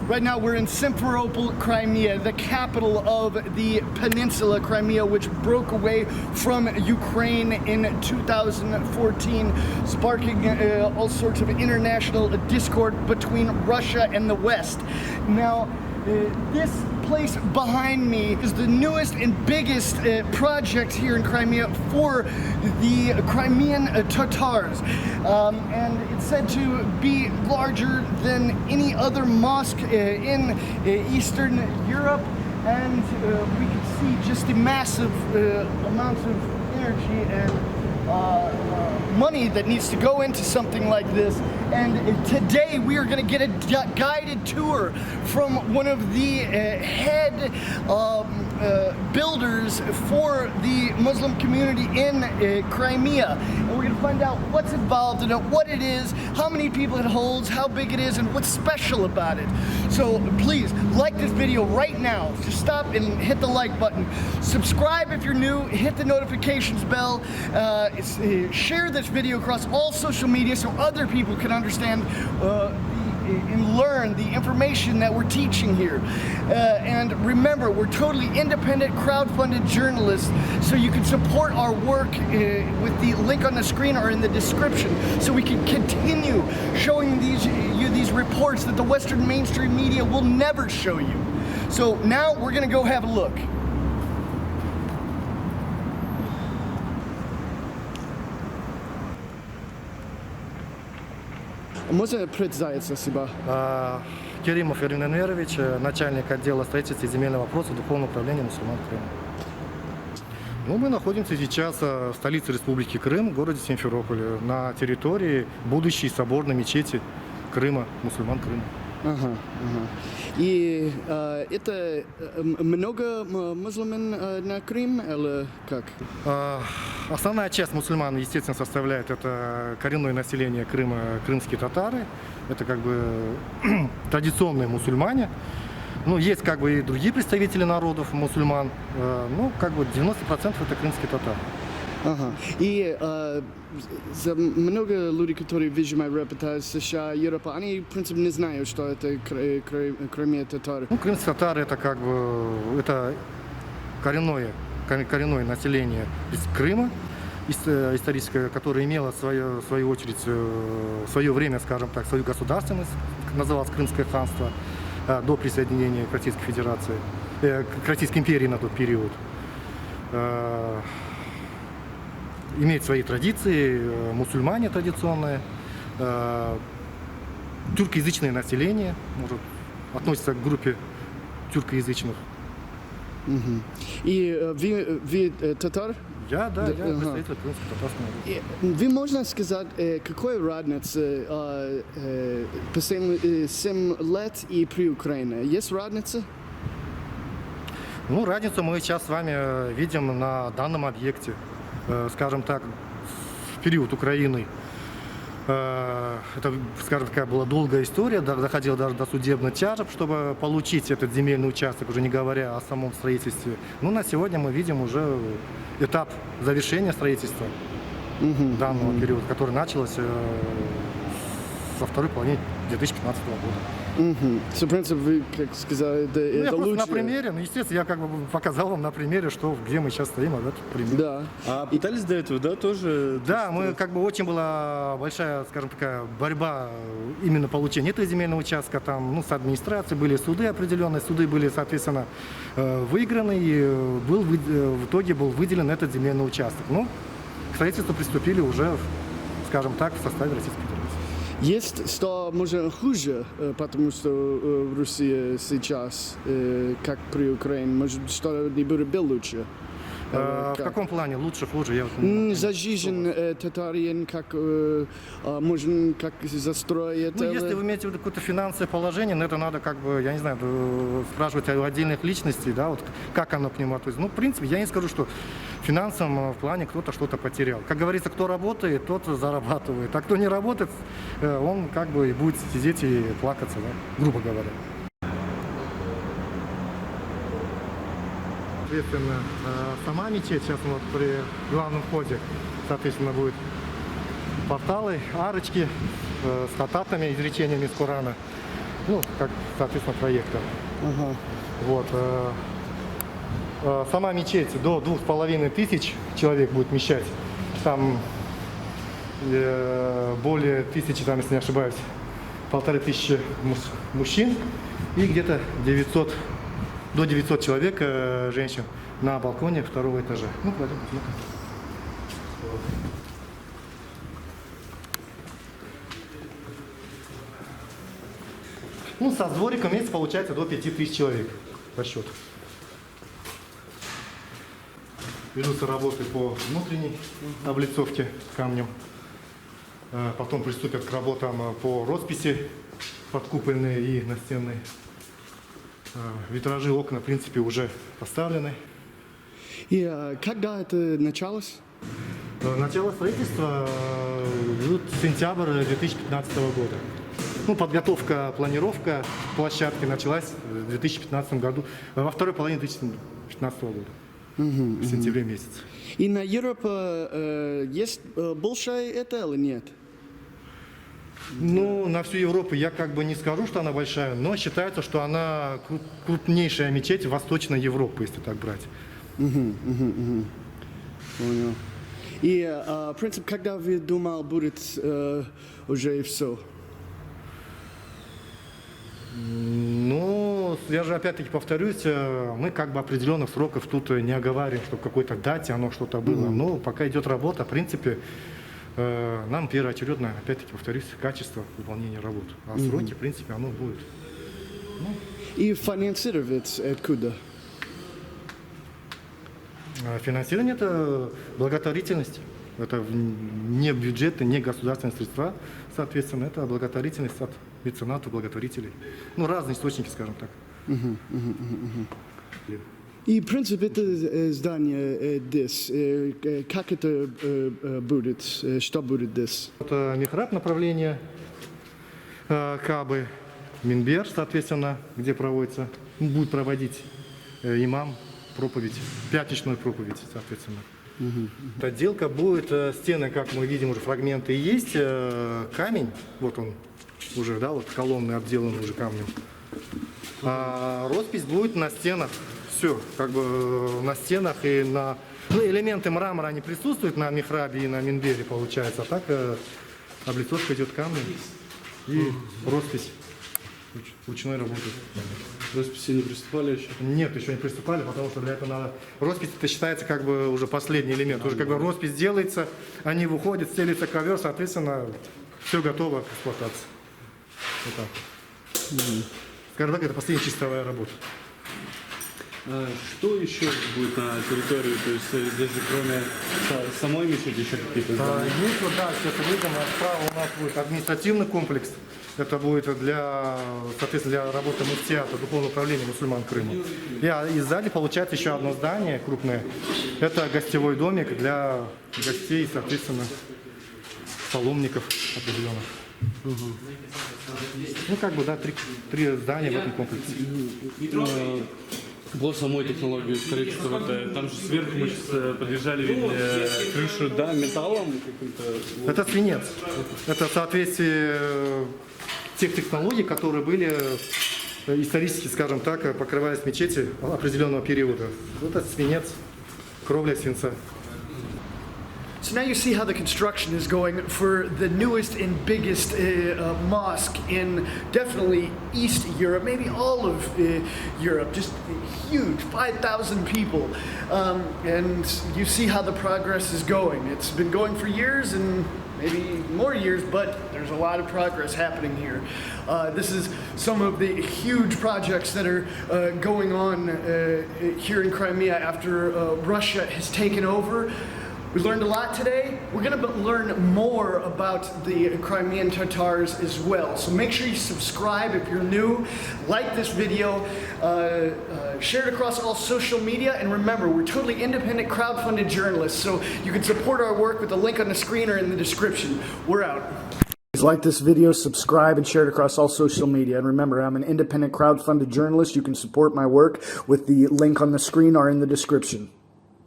Right now we're in Simferopol, Crimea, the capital of the peninsula Crimea, which broke away from Ukraine in 2014, sparking all sorts of international discord between Russia and the West. Now, this place behind me is the newest and biggest project here in Crimea for the Crimean Tatars. And it's said to be larger than any other mosque in Eastern Europe. And we can see just the massive amounts of energy and money that needs to go into something like this. And today we are going to get a guided tour from one of the head builders for the Muslim community in Crimea. And we're going to find out what's involved in it, what it is, how many people it holds, how big it is, and what's special about it. So please like this video right now. Just stop and hit the like button. Subscribe if you're new, hit the notifications bell, share this video across all social media so other people can understand and learn the information that we're teaching here. And remember, we're totally independent, crowd-funded journalists, so you can support our work with the link on the screen or in the description, so we can continue showing you these reports that the Western mainstream media will never show you. So now we're gonna go have a look. Можно представиться себя? Керимов Ирина Нервич, начальник отдела строительства и земельного вопроса Духовного управления мусульман Крыма. Ну, мы находимся сейчас в столице Республики Крым, в городе Симферополе, на территории будущей соборной мечети Крыма, мусульман Крыма. Ага. И это много мусульман на Крым или как? Основная часть мусульман, естественно, составляет это коренное население Крыма, крымские татары. Это как бы традиционные мусульмане. Ну, есть как бы и другие представители народов мусульман. Ну, как бы 90% это крымские татары. Ага. И за много людей, которые видят мои репортажи США, Европа, они, в принципе, не знают, что это Crimean Татары. Ну, крымские татары это как бы это коренное население из Крыма, историческое, которое имело в свою очередь, в свое время, скажем так, свою государственность, называлось Крымское ханство, до присоединения к Российской Федерации, к Российской империи на тот период. Имеет свои традиции, мусульмане традиционные, тюркоязычное население, может, относится к группе тюркоязычных. И вы татар? Я представитель крымского татарского народа. Вы можете сказать, какой разница после 7 лет и при Украине? Есть разница? Ну, разницу мы сейчас с вами видим на данном объекте. Скажем так, в период Украины, это, скажем, такая была долгая история, доходила даже до судебных тяжб, чтобы получить этот земельный участок, уже не говоря о самом строительстве. Ну, на сегодня мы видим уже этап завершения строительства данного периода, который начался со второй половины 2015 года. В принципе, вы, как сказали, это лучше. На примере, ну, естественно, я как бы показал вам на примере, где мы сейчас стоим, а это пример. Да. А пытались до этого, да, тоже? Да, мы как бы очень была большая, скажем, такая борьба именно получения этого земельного участка, там, ну, с администрацией, были суды определенные, суды были, соответственно, выиграны, и в итоге был выделен этот земельный участок. Ну, к строительству приступили уже, скажем так, в составе Российской Федерации. Есть что может хуже, потому что в России сейчас, как при Украине, может что-нибудь было лучше? В каком плане? Лучше, хуже? За жизнь татарин, как можно как застроить? Ну, если вы имеете в виду какое-то финансовое положение, но это надо, как бы, я не знаю, спрашивать о отдельных личностей, да, вот как оно к нему относится. Ну, в принципе, я не скажу, что в финансовом плане кто-то что-то потерял. Как говорится, кто работает, тот зарабатывает, а кто не работает, он как бы и будет сидеть и плакаться, да, грубо говоря. Соответственно, сама мечеть, сейчас вот при главном входе, соответственно, будут порталы, арочки с хататами, изречениями из Корана. ну, как, соответственно, проектор. Ага. Вот. Сама мечеть до 2500 человек будет вмещать. Там более 1000, там, если не ошибаюсь, 1500 мужчин и где-то 900, до 900 человек женщин на балконе второго этажа. Ну, пойдем посмотрим. Ну, со двориком месяц получается до 5000 человек расчет. Ведутся работы по внутренней облицовке камнем. Потом приступят к работам по росписи подкупольные и настенные. Витражи, окна, в принципе, уже поставлены. И когда это началось? Начало строительства сентябрь 2015 года. Ну, подготовка, планировка площадки началась в 2015 году, во второй половине 2015 года, в сентябре месяце. И на Европу есть большая это или нет? Ну, на всю Европу я как бы не скажу, что она большая, но считается, что она крупнейшая мечеть Восточной Европы, если так брать. Понял. И, в принципе, когда вы думали, будет уже все? Ну, я же опять-таки повторюсь, мы как бы определенных сроков тут не оговариваем, что в какой-то дате оно что-то было. Но пока идет работа, в принципе, нам первоочередно, опять-таки повторюсь, качество выполнения работ. А сроки, в принципе, оно будет. Ну. И финансировать откуда? Финансирование – это благотворительность. Это не бюджеты, не государственные средства, соответственно, это благотворительность от меценатов, благотворителей. Ну, разные источники, скажем так. И, в принципе, это здание здесь, как это будет, что будет здесь? Это михраб направление Кабы, Минбер, соответственно, где проводится, будет проводить имам проповедь, пятничную проповедь, соответственно. Отделка будет, стены, как мы видим, уже фрагменты есть, камень, вот он уже, да, вот колонны обделаны уже камнем. А роспись будет на стенах, все, как бы на стенах и на... Ну, элементы мрамора, они присутствуют на михрабе и на минбере, получается, а так облицовка идет камнем и роспись ручной работы. Росписи не приступали еще? Нет, еще не приступали, потому что для этого надо... Роспись это считается как бы уже последний элемент. Уже когда роспись делается, они выходят, стелится ковер, соответственно, все готово к эксплуатации. Вот так. Скажем так, это последняя чистовая работа. Что еще будет на территории? То есть здесь же кроме самой мечети еще какие-то здания? Есть вот, да, сейчас выйдем, справа у нас будет административный комплекс. Это будет для, соответственно, для работы муфтиата, духовного управления мусульман Крыма. И сзади получается еще одно здание крупное. Это гостевой домик для гостей, соответственно, паломников определенных. Ну, как бы, да, три здания в этом комплексе. По самой технологии строительства, там же сверху мы сейчас подвержали крышу, да, металлом каким-то. Это свинец. Это в соответствии тех технологий, которые были исторически, скажем так, покрывались мечети определенного периода. Это свинец, кровля свинца. So now you see how the construction is going for the newest and biggest mosque in definitely East Europe, maybe all of Europe, just huge, 5,000 people. And you see how the progress is going. It's been going for years and maybe more years, but there's a lot of progress happening here. This is some of the huge projects that are going on here in Crimea after Russia has taken over. We learned a lot today. We're going to learn more about the Crimean Tartars as well. So make sure you subscribe if you're new, like this video, share it across all social media, and remember, we're totally independent, crowd-funded journalists, so you can support our work with the link on the screen or in the description. We're out. Please like this video, subscribe, and share it across all social media. And remember, I'm an independent, crowd-funded journalist. You can support my work with the link on the screen or in the description.